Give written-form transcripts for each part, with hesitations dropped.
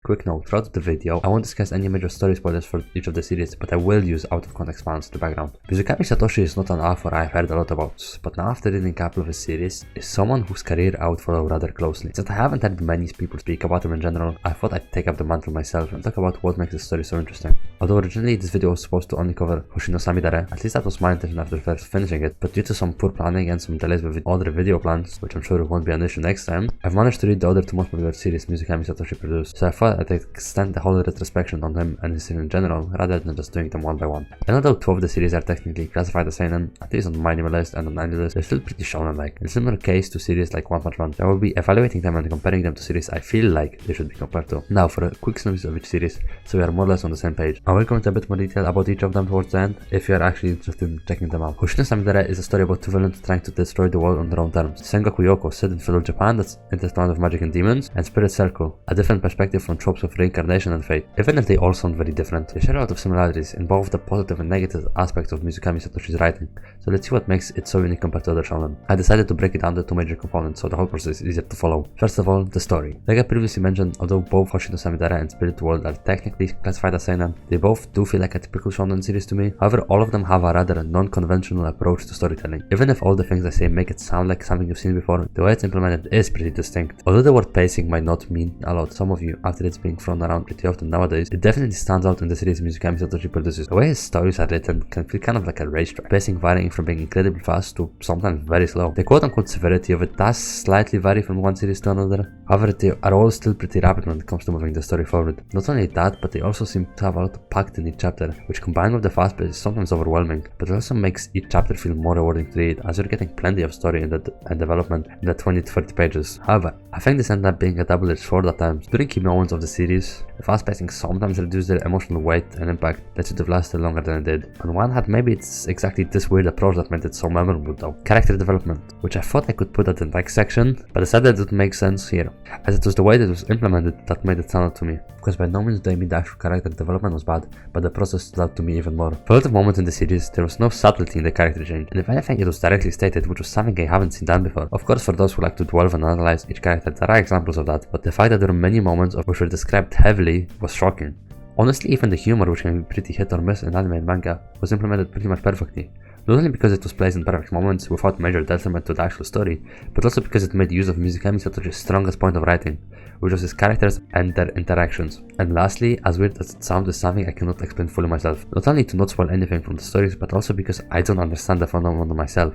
Quick note, throughout the video, I won't discuss any major story spoilers for each of the series, but I will use out of context fans to the background. Mizukami Satoshi is not an author I've heard a lot about, but now after reading a couple of his series, is someone whose career I would follow rather closely. Since I haven't heard many people speak about him in general, I thought I'd take up the mantle myself and talk about what makes the story so interesting. Although originally this video was supposed to only cover Hoshi no Samidare, at least that was my intention after first finishing it, but due to some poor planning and some delays with other video plans, which I'm sure won't be an issue next time, I've managed to read the other two most popular series Mizukami Satoshi produced, so I thought I'd extend the whole retrospection on him and his series in general, rather than just doing them one by one. And although two of the series are technically classified as seinen, at least on my list and on any list, they're still pretty shonen-like. In a similar case to series like One Punch Man, I will be evaluating them and comparing them to series I feel like they should be compared to. Now for a quick synopsis of each series, so we are more or less on the same page. I will go into a bit more detail about each of them towards the end, if you are actually interested in checking them out. Hoshi no Samidare is a story about two villains trying to destroy the world on their own terms. Sengoku Youko, set in feudal Japan that's intertwined with magic and demons, and Spirit Circle, a different perspective from tropes of reincarnation and fate. Even if they all sound very different, they share a lot of similarities in both the positive and negative aspects of Mizukami Satoshi's writing, so let's see what makes it so unique compared to other shonen. I decided to break it down into two major components so the whole process is easier to follow. First of all, the story. Like I previously mentioned, although both Hoshi no Samidare and Spirit World are technically classified as seinen, they both do feel like a typical shonen series to me. However, all of them have a rather non-conventional approach to storytelling. Even if all the things I say make it sound like something you've seen before, the way it's implemented is pretty distinct. Although the word pacing might not mean a lot to some of you after it's being thrown around pretty often nowadays, it definitely stands out in the series Mizukami Satoshi produces. The way his stories are written can feel kind of like a racetrack, pacing varying from being incredibly fast to sometimes very slow. The quote-unquote severity of it does slightly vary from one series to another, however they are all still pretty rapid when it comes to moving the story forward. Not only that, but they also seem to have a lot packed in each chapter, which combined with the fast pace is sometimes overwhelming, but it also makes each chapter feel more rewarding to read, as you're getting plenty of story and development in the 20 to 30 pages. However, I think this ended up being a double-edged sword at times. During key moments of the series, the fast pacing sometimes reduced their emotional weight and impact that should have lasted longer than it did. On one hand, maybe it's exactly this weird approach that made it so memorable though. Character development, which I thought I could put at the next section, but decided it would make sense here, as it was the way that it was implemented that made it stand out to me. Because by no means do I mean the actual character development was bad, but the process stood out to me even more. For a lot of moments in the series, there was no subtlety in the character change, and if anything it was directly stated, which was something I haven't seen done before. Of course, for those who like to delve and analyze each character, there are examples of that, but the fact that there were many moments of which were described heavily was shocking. Honestly, even the humor, which can be pretty hit or miss in anime and manga, was implemented pretty much perfectly. Not only because it was placed in perfect moments without major detriment to the actual story, but also because it made use of Mizukami Satoshi's strongest point of writing, which was his characters and their interactions. And lastly, as weird as it sounds, is something I cannot explain fully myself. Not only to not spoil anything from the stories, but also because I don't understand the phenomenon myself.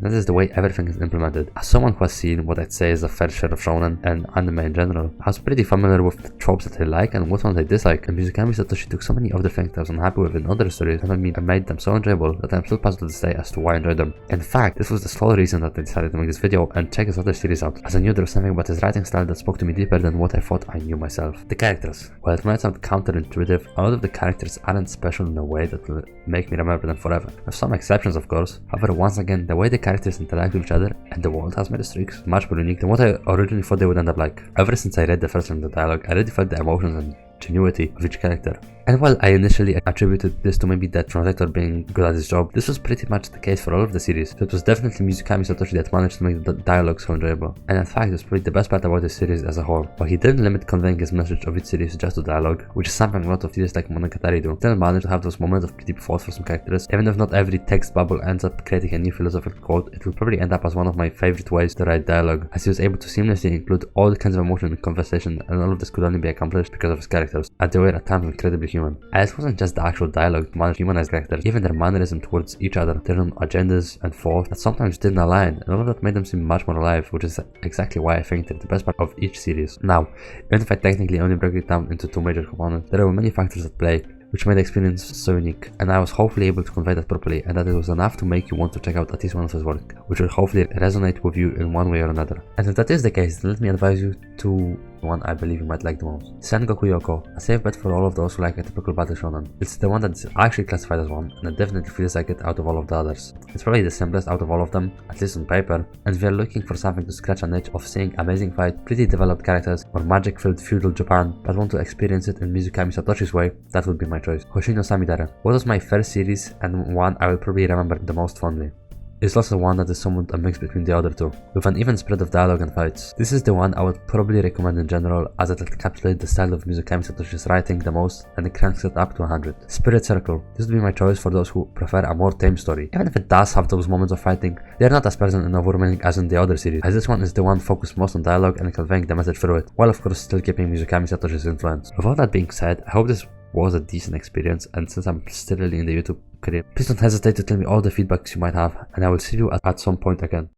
That is the way everything is implemented. As someone who has seen what I'd say is a fair share of shonen and anime in general, I was pretty familiar with the tropes that I like and what ones I dislike, and Mizukami Satoshi took so many other things that I was unhappy with in other stories and made them so enjoyable that I'm still puzzled to this day as to why I enjoyed them. In fact, this was the sole reason that I decided to make this video and check his other series out, as I knew there was something about his writing style that spoke to me deeper than what I thought I knew myself. The characters. While it might sound counterintuitive, a lot of the characters aren't special in a way that will make me remember them forever. With some exceptions of course, however once again, the way the characters interact with each other and the world has made the streaks much more unique than what I originally thought they would end up like. Ever since I read the first line of the dialogue, I really felt the emotions and genuity of each character. And while I initially attributed this to maybe the translator being good at his job, this was pretty much the case for all of the series, so it was definitely Mizukami Satoshi that managed to make the dialogue so enjoyable. And in fact, it's probably the best part about this series as a whole. While he didn't limit conveying his message of each series just to dialogue, which is something a lot of series like Monogatari do, still managed to have those moments of pretty thought for some characters. Even if not every text bubble ends up creating a new philosophical quote, it will probably end up as one of my favorite ways to write dialogue, as he was able to seamlessly include all kinds of emotion in conversation, and all of this could only be accomplished because of his characters, and they were at times incredibly human. And it wasn't just the actual dialogue that managed to humanize characters, even their mannerism towards each other, their own agendas and thoughts that sometimes didn't align, and all of that made them seem much more alive, which is exactly why I think they're the best part of each series. Now, even if I technically only break it down into two major components, there are many factors at play which made the experience so unique, and I was hopefully able to convey that properly, and that it was enough to make you want to check out at least one of his work, which will hopefully resonate with you in one way or another. And if that is the case, then let me advise you to one I believe you might like the most. Sengoku Youko, a safe bet for all of those who like a typical battle shonen. It's the one that's actually classified as one, and it definitely feels like it out of all of the others. It's probably the simplest out of all of them, at least on paper, and if you're looking for something to scratch an itch of seeing amazing fight, pretty developed characters, or magic-filled feudal Japan, but want to experience it in Mizukami Satoshi's way, that would be my choice. Hoshi no Samidare. What was my first series and one I will probably remember the most fondly. is also one that is somewhat a mix between the other two, with an even spread of dialogue and fights. This is the one I would probably recommend in general, as it encapsulates the style of Mizukami Satoshi's writing the most and it cranks it up to 100. Spirit Circle. This would be my choice for those who prefer a more tame story. Even if it does have those moments of fighting, they are not as present and overwhelming as in the other series, as this one is the one focused most on dialogue and conveying the message through it, while of course still keeping Mizukami Satoshi's influence. With all that being said, I hope this was a decent experience, and since I'm still early in the YouTube career, please don't hesitate to tell me all the feedbacks you might have, and I will see you at some point again.